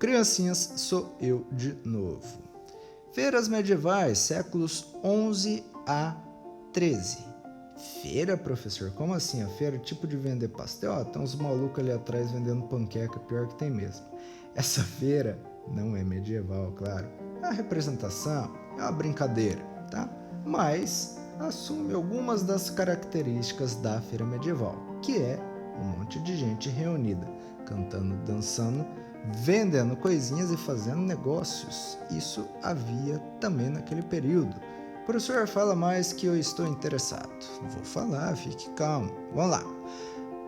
Criancinhas, sou eu de novo. Feiras medievais, séculos 11 a 13. Feira, professor? Como assim? A feira é tipo de vender pastel? Tem uns malucos ali atrás vendendo panqueca, pior que tem mesmo. Essa feira não é medieval, claro. É uma representação, é uma brincadeira, tá? Mas assume algumas das características da feira medieval, que é um monte de gente reunida, cantando, dançando, vendendo coisinhas e fazendo negócios. Isso havia também naquele período. Professor, fala mais que eu estou interessado. Vou falar, fique calmo. Vamos lá.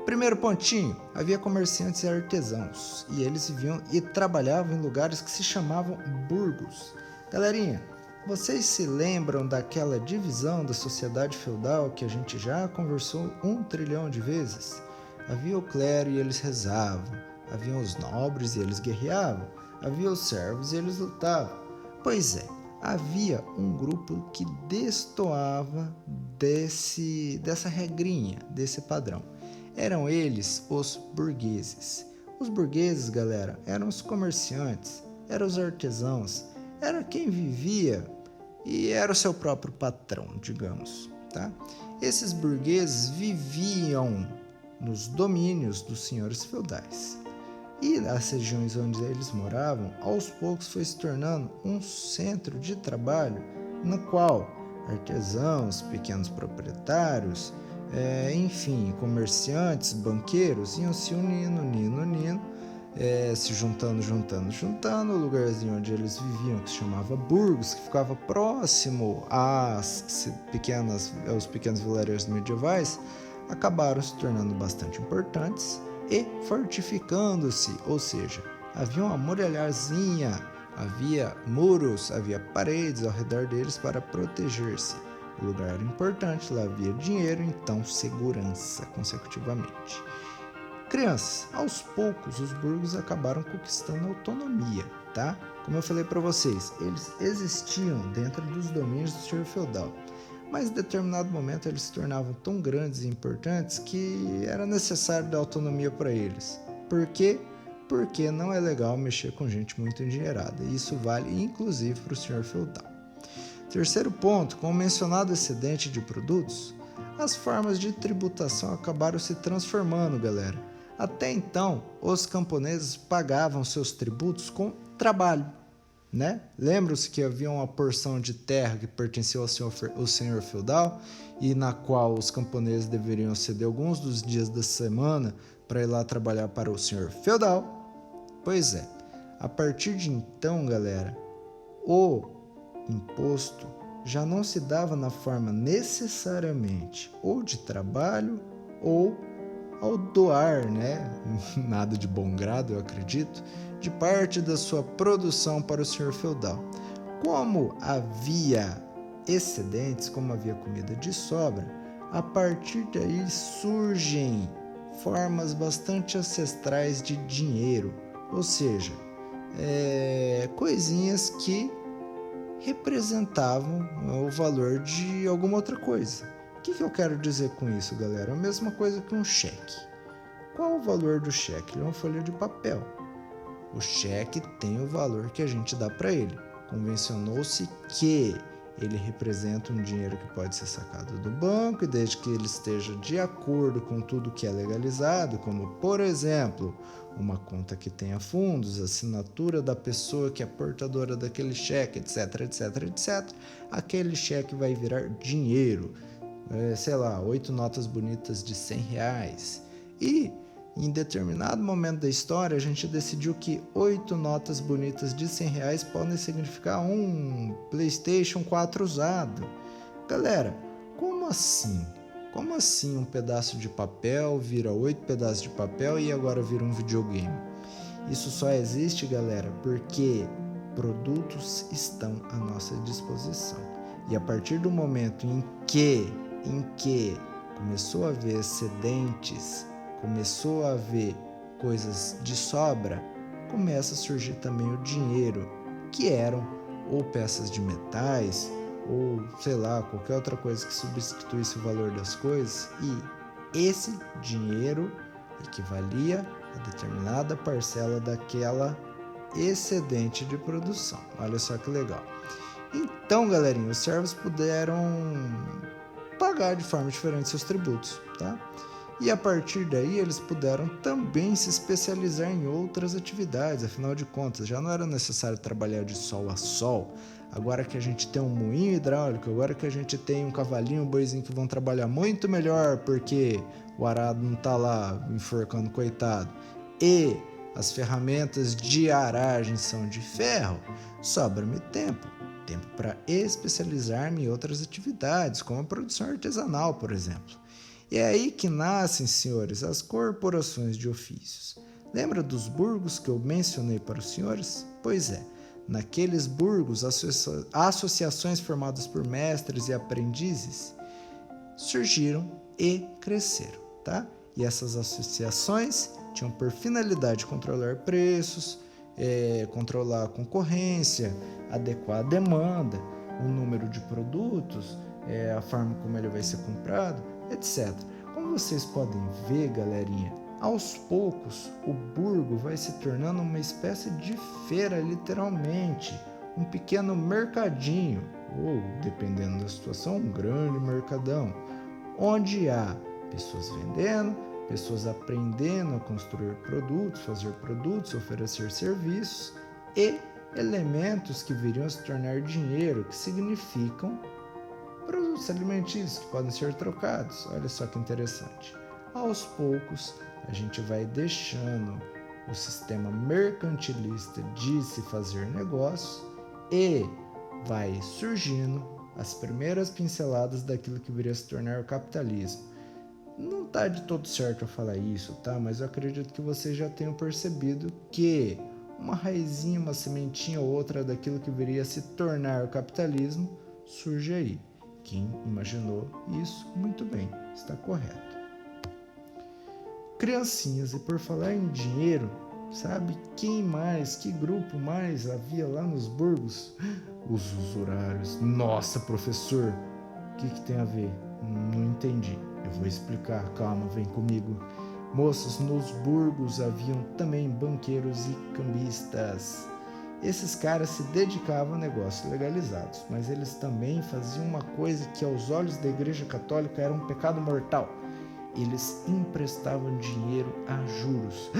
Primeiro pontinho, havia comerciantes e artesãos, e eles viviam e trabalhavam em lugares que se chamavam burgos. Galerinha, vocês se lembram daquela divisão da sociedade feudal que a gente já conversou 1 trilhão de vezes? Havia o clero e eles rezavam, havia os nobres e eles guerreavam, havia os servos e eles lutavam. Pois é, havia um grupo que destoava dessa regrinha, desse padrão. Eram eles os burgueses. Os burgueses, galera, eram os comerciantes, eram os artesãos, era quem vivia e era o seu próprio patrão, digamos, tá? Esses burgueses viviam nos domínios dos senhores feudais. E as regiões onde eles moravam, aos poucos foi se tornando um centro de trabalho no qual artesãos, pequenos proprietários, enfim, comerciantes, banqueiros iam se unindo, se juntando. O lugarzinho onde eles viviam, que se chamava Burgos, que ficava próximo aos pequenos vilarejos medievais, acabaram se tornando bastante importantes e fortificando-se, ou seja, havia uma muralhazinha, havia muros, havia paredes ao redor deles para proteger-se. O lugar era importante, lá havia dinheiro, então segurança consecutivamente. Crianças, aos poucos os burgos acabaram conquistando autonomia, tá? Como eu falei para vocês, eles existiam dentro dos domínios do senhor feudal, mas em determinado momento eles se tornavam tão grandes e importantes que era necessário dar autonomia para eles. Por quê? Porque não é legal mexer com gente muito endinheirada, e isso vale inclusive para o senhor feudal. Terceiro ponto, com o mencionado excedente de produtos, as formas de tributação acabaram se transformando, galera. Até então, os camponeses pagavam seus tributos com trabalho, né? Lembram-se que havia uma porção de terra que pertencia ao senhor feudal e na qual os camponeses deveriam ceder alguns dos dias da semana para ir lá trabalhar para o senhor feudal? Pois é, a partir de então, galera, o imposto já não se dava na forma necessariamente ou de trabalho ou ao doar, né? Nada de bom grado, eu acredito, de parte da sua produção para o senhor feudal. Como havia excedentes, como havia comida de sobra, a partir daí surgem formas bastante ancestrais de dinheiro, ou seja, coisinhas que representavam o valor de alguma outra coisa. O que eu quero dizer com isso, galera? A mesma coisa que um cheque. Qual o valor do cheque? Ele é uma folha de papel. O cheque tem o valor que a gente dá para ele. Convencionou-se que ele representa um dinheiro que pode ser sacado do banco e desde que ele esteja de acordo com tudo que é legalizado, como, por exemplo, uma conta que tenha fundos, assinatura da pessoa que é portadora daquele cheque, etc, aquele cheque vai virar dinheiro. 8 notas bonitas de R$100. E em determinado momento da história, a gente decidiu que 8 notas bonitas de R$100 podem significar um PlayStation 4 usado. Galera, como assim? Como assim um pedaço de papel vira 8 pedaços de papel e agora vira um videogame? Isso só existe, galera, porque produtos estão à nossa disposição. E a partir do momento em que começou a haver excedentes, começou a haver coisas de sobra, começa a surgir também o dinheiro, que eram ou peças de metais, ou qualquer outra coisa que substituísse o valor das coisas, e esse dinheiro equivalia a determinada parcela daquela excedente de produção. Olha só que legal. Então, galerinha, os servos puderam pagar de forma diferente seus tributos, tá? E a partir daí eles puderam também se especializar em outras atividades, afinal de contas, já não era necessário trabalhar de sol a sol. Agora que a gente tem um moinho hidráulico, agora que a gente tem um cavalinho, um boizinho que vão trabalhar muito melhor porque o arado não tá lá enforcando coitado, e as ferramentas de aragem são de ferro, sobra-me tempo para especializar-me em outras atividades, como a produção artesanal, por exemplo. E é aí que nascem, senhores, as corporações de ofícios. Lembra dos burgos que eu mencionei para os senhores? Pois é, naqueles burgos, associações formadas por mestres e aprendizes surgiram e cresceram, tá? E essas associações tinham por finalidade controlar preços, controlar a concorrência, adequar a demanda, o número de produtos, a forma como ele vai ser comprado, etc. Como vocês podem ver, galerinha, aos poucos o burgo vai se tornando uma espécie de feira, literalmente, um pequeno mercadinho, ou, dependendo da situação, um grande mercadão, onde há pessoas vendendo, pessoas aprendendo a construir produtos, fazer produtos, oferecer serviços e elementos que viriam a se tornar dinheiro, que significam produtos alimentícios que podem ser trocados. Olha só que interessante. Aos poucos, a gente vai deixando o sistema mercantilista de se fazer negócios e vai surgindo as primeiras pinceladas daquilo que viria a se tornar o capitalismo. Não está de todo certo eu falar isso, tá? Mas eu acredito que vocês já tenham percebido que uma raizinha, uma sementinha ou outra daquilo que viria a se tornar o capitalismo surge aí. Quem imaginou isso, muito bem, está correto. Criancinhas, e por falar em dinheiro, sabe quem mais, que grupo mais havia lá nos burgos? Os usurários. Nossa, professor, o que tem a ver? Não entendi. Eu vou explicar, calma, vem comigo. Moços, nos burgos haviam também banqueiros e cambistas. Esses caras se dedicavam a negócios legalizados, mas eles também faziam uma coisa que aos olhos da Igreja Católica era um pecado mortal. Eles emprestavam dinheiro a juros.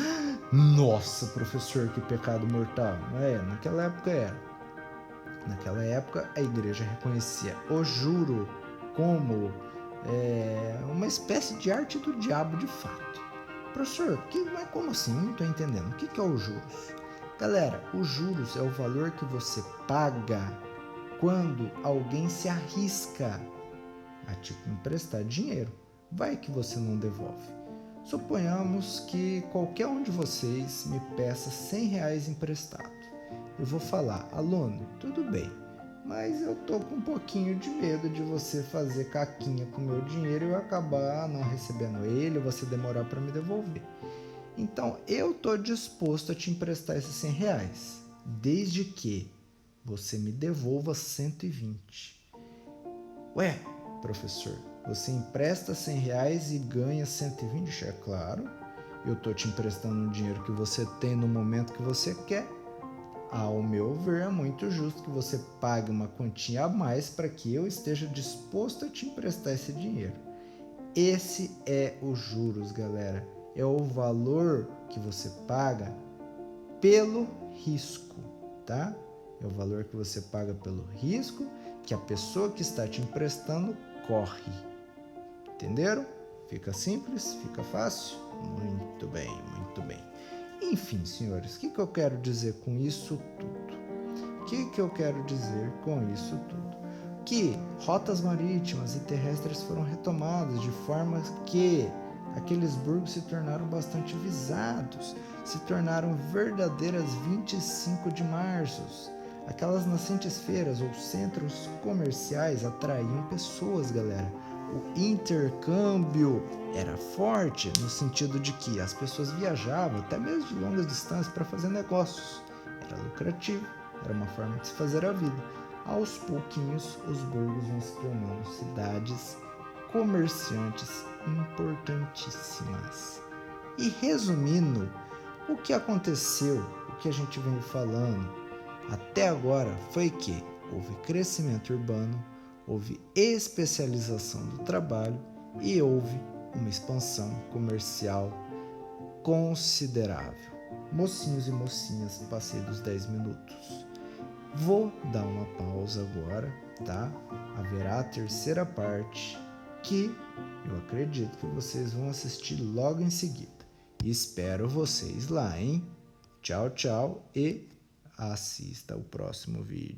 Nossa, professor, que pecado mortal. Naquela época era. Naquela época a Igreja reconhecia o juro como uma espécie de arte do diabo de fato. Professor, mas como assim? Não estou entendendo. O que é o juros? Galera, os juros é o valor que você paga quando alguém se arrisca a te emprestar dinheiro. Vai que você não devolve. Suponhamos que qualquer um de vocês me peça R$100 emprestado. Eu vou falar, aluno, tudo bem, mas eu tô com um pouquinho de medo de você fazer caquinha com o meu dinheiro e eu acabar não recebendo ele ou você demorar para me devolver. Então, eu tô disposto a te emprestar esses R$100, desde que você me devolva 120. Ué, professor, você empresta R$100 e ganha 120? É claro, eu tô te emprestando um dinheiro que você tem no momento que você quer. Ao meu ver, é muito justo que você pague uma quantia a mais para que eu esteja disposto a te emprestar esse dinheiro. Esse é os juros, galera. É o valor que você paga pelo risco, tá? É o valor que você paga pelo risco que a pessoa que está te emprestando corre. Entenderam? Fica simples? Fica fácil? Muito bem, muito bem. Enfim, senhores, o que eu quero dizer com isso tudo? O que eu quero dizer com isso tudo? Que rotas marítimas e terrestres foram retomadas de forma que aqueles burgos se tornaram bastante visados, se tornaram verdadeiras 25 de março. Aquelas nascentes feiras ou centros comerciais atraíam pessoas, galera. O intercâmbio era forte no sentido de que as pessoas viajavam até mesmo de longas distâncias para fazer negócios. Era lucrativo, era uma forma de se fazer a vida. Aos pouquinhos, os burgos vão se tornando cidades comerciantes importantíssimas. E resumindo, o que aconteceu, o que a gente vem falando até agora foi que houve crescimento urbano, houve especialização do trabalho e houve uma expansão comercial considerável. Mocinhos e mocinhas, passei dos 10 minutos. Vou dar uma pausa agora, tá? Haverá a terceira parte que eu acredito que vocês vão assistir logo em seguida. Espero vocês lá, hein? Tchau, tchau e assista o próximo vídeo.